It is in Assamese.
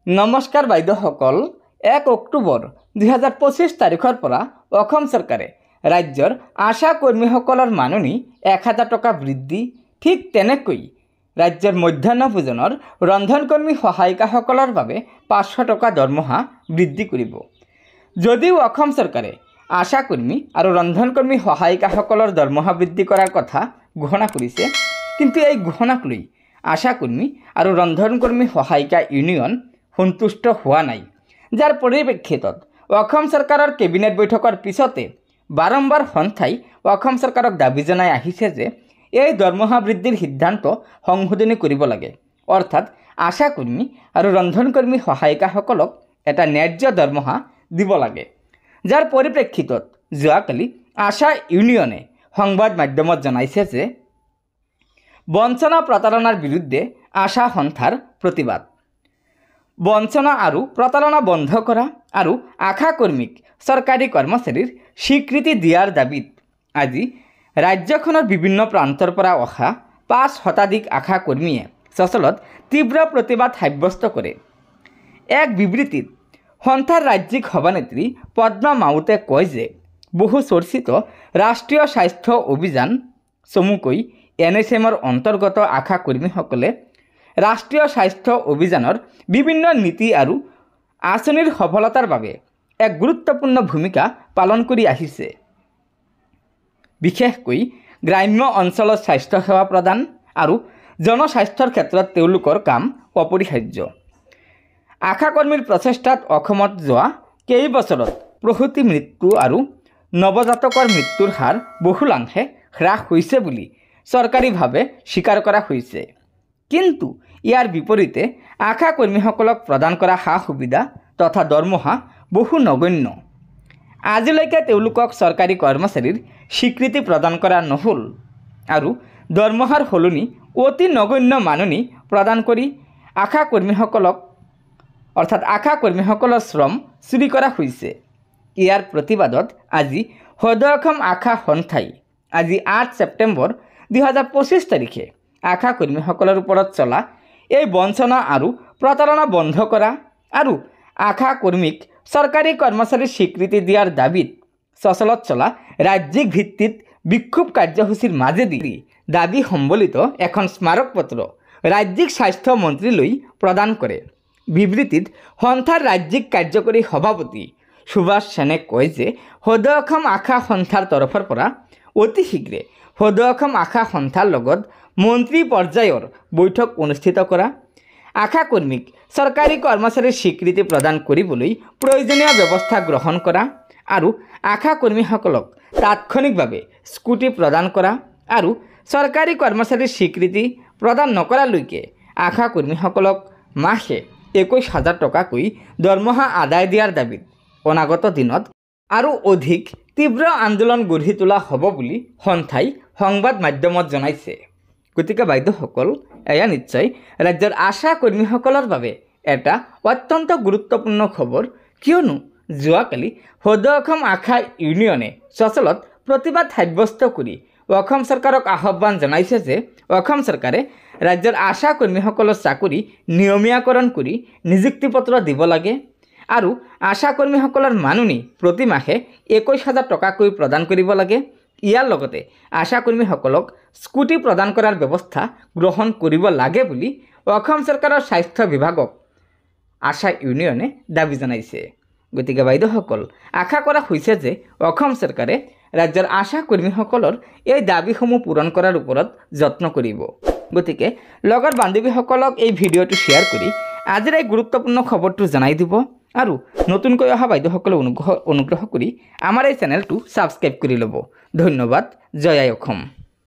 নমস্কাৰ বাইদেউসকল। 1 অক্টোবৰ 2025 তাৰিখৰ পৰা অসম চৰকাৰে ৰাজ্যৰ আশা কৰ্মীসকলৰ মাননি 1000 টকা বৃদ্ধি, ঠিক তেনেকৈ ৰাজ্যৰ মধ্যাহ্ন ভোজনৰ ৰন্ধনকৰ্মী সহায়িকাসকলৰ বাবে 500 টকা দৰমহা বৃদ্ধি কৰিব। যদিও অসম চৰকাৰে আশা কৰ্মী আৰু ৰন্ধনকৰ্মী সহায়িকাসকলৰ দৰমহা বৃদ্ধি কৰাৰ কথা ঘোষণা কৰিছে, কিন্তু এই ঘোষণাক লৈ আশা কৰ্মী আৰু ৰন্ধনকৰ্মী সহায়িকা ইউনিয়ন সন্তুষ্ট হোৱা নাই, যাৰ পৰিপ্ৰেক্ষিতত অসম চৰকাৰৰ কেবিনেট বৈঠকৰ পিছতে বাৰম্বাৰ সন্থাই অসম চৰকাৰক দাবী জনাই আহিছে যে এই দৰমহা বৃদ্ধিৰ সিদ্ধান্ত সংশোধনী কৰিব লাগে, অৰ্থাৎ আশা কৰ্মী আৰু ৰন্ধনকৰ্মী সহায়িকাসকলক এটা ন্যায্য দৰমহা দিব লাগে। যাৰ পৰিপ্ৰেক্ষিতত যোৱাকালি আশা ইউনিয়নে সংবাদ মাধ্যমত জনাইছে যে বঞ্চনা প্ৰতাৰণাৰ বিৰুদ্ধে আশা সন্থাৰ প্ৰতিবাদ। বঞ্চনা আৰু প্ৰতাৰণা বন্ধ কৰা আৰু আশা কৰ্মীক চৰকাৰী কৰ্মচাৰীৰ স্বীকৃতি দিয়াৰ দাবীত আজি ৰাজ্যখনৰ বিভিন্ন প্ৰান্তৰ পৰা অহা 5 শতাধিক আশা কৰ্মীয়ে চচলত তীব্ৰ প্ৰতিবাদ সাব্যস্ত কৰে। এক বিবৃতিত সন্থাৰ ৰাজ্যিক সভানেত্ৰী পদ্মা মাউতে কয় যে বহু চৰ্চিত ৰাষ্ট্ৰীয় স্বাস্থ্য অভিযান চমুকৈ NHMৰ অন্তৰ্গত আশা কৰ্মীসকলে ৰাষ্ট্ৰীয় স্বাস্থ্য অভিযানৰ বিভিন্ন নীতি আৰু আঁচনিৰ সফলতাৰ বাবে এক গুৰুত্বপূৰ্ণ ভূমিকা পালন কৰি আহিছে। বিশেষকৈ গ্ৰাম্য অঞ্চলত স্বাস্থ্য সেৱা প্ৰদান আৰু জনস্বাস্থ্যৰ ক্ষেত্ৰত তেওঁলোকৰ কাম অপৰিহাৰ্য। আশা কৰ্মীৰ প্ৰচেষ্টাত অসমত যোৱা কেইবছৰত প্ৰসূতি মৃত্যু আৰু নৱজাতকৰ মৃত্যুৰ হাৰ বহুলাংশে হ্ৰাস হৈছে বুলি চৰকাৰীভাৱে স্বীকাৰ কৰা হৈছে, কিন্তু ইয়াৰ বিপৰীতে আশা কৰ্মীসকলক প্ৰদান কৰা সা সুবিধা তথা দৰমহা বহু নগণ্য। আজিলৈকে তেওঁলোকক চৰকাৰী কৰ্মচাৰীৰ স্বীকৃতি প্ৰদান কৰা নহ'ল আৰু দৰমহাৰ সলনি অতি নগণ্য মাননি প্ৰদান কৰি আশা কৰ্মীসকলৰ শ্ৰম চুৰি কৰা হৈছে। ইয়াৰ প্ৰতিবাদত আজি সদৌ অসম আশা সন্থাই আজি 8 ছেপ্টেম্বৰ 2025 তাৰিখে আশা কৰ্মীসকলৰ ওপৰত চলা এই বঞ্চনা আৰু প্ৰতাৰণা বন্ধ কৰা আৰু আশা কৰ্মীক চৰকাৰী কৰ্মচাৰীৰ স্বীকৃতি দিয়াৰ দাবীত চচলত চলা ৰাজ্যিক ভিত্তিত বিক্ষোভ কাৰ্যসূচীৰ মাজেদি দাবী সম্বলিত এখন স্মাৰকপত্ৰ ৰাজ্যিক স্বাস্থ্য মন্ত্ৰীলৈ প্ৰদান কৰে। বিবৃতিত সন্থাৰ ৰাজ্যিক কাৰ্যকৰী সভাপতি সুভাষ সেনে কয় যে সদৌ অসম আশা সন্থাৰ তৰফৰ পৰা অতি শীঘ্ৰে সদৌ অসম আশা সন্থাৰ লগত মন্ত্ৰী পৰ্যায়ৰ বৈঠক অনুষ্ঠিত কৰা, আশা কৰ্মীক চৰকাৰী কৰ্মচাৰীৰ স্বীকৃতি প্ৰদান কৰিবলৈ প্ৰয়োজনীয় ব্যৱস্থা গ্ৰহণ কৰা আৰু আশা কৰ্মীসকলক তাৎক্ষণিকভাৱে স্কুটি প্ৰদান কৰা আৰু চৰকাৰী কৰ্মচাৰীৰ স্বীকৃতি প্ৰদান নকৰালৈকে আশা কৰ্মীসকলক মাহে 21,000 টকাকৈ দৰমহা আদায় দিয়াৰ দাবীত অনাগত দিনত আৰু অধিক তীব্ৰ আন্দোলন গঢ়ি তোলা হ'ব বুলি সন্থাই সংবাদ মাধ্যমত জনাইছে। গতিকে বাইদেউসকল, এয়া নিশ্চয় ৰাজ্যৰ আশা কৰ্মীসকলৰ বাবে এটা অত্যন্ত গুৰুত্বপূৰ্ণ খবৰ, কিয়নো যোৱাকালি সদৌ অসম আশা ইউনিয়নে চচলত প্ৰতিবাদ সাব্যস্ত কৰি অসম চৰকাৰক আহ্বান জনাইছে যে অসম চৰকাৰে ৰাজ্যৰ আশা কৰ্মীসকলৰ চাকৰি নিয়মীয়াকৰণ কৰি নিযুক্তি পত্ৰ দিব লাগে আৰু আশা কৰ্মীসকলৰ মাননি প্ৰতি মাহে 21,000 টকাকৈ প্ৰদান কৰিব লাগে। ইয়াৰ লগতে আশা কৰ্মীসকলক স্কুটি প্ৰদান কৰাৰ ব্যৱস্থা গ্ৰহণ কৰিব লাগে বুলি অসম চৰকাৰৰ স্বাস্থ্য বিভাগক আশা ইউনিয়নে দাবী জনাইছে। গতিকে বাইদেউসকল, আশা কৰা হৈছে যে অসম চৰকাৰে ৰাজ্যৰ আশা কৰ্মীসকলৰ এই দাবীসমূহ পূৰণ কৰাৰ ওপৰত যত্ন কৰিব। গতিকে লগৰ বান্ধৱীসকলক এই ভিডিঅ'টো শ্বেয়াৰ কৰি আজিৰ এই গুৰুত্বপূৰ্ণ খবৰটো জনাই দিব আৰু নতুনকৈ অহা বাইদেউসকলে অনুগ্ৰহ কৰি আমাৰ এই চেনেলটো ছাবস্ক্ৰাইব কৰি ল'ব। ধন্যবাদ। জয় আই অসম।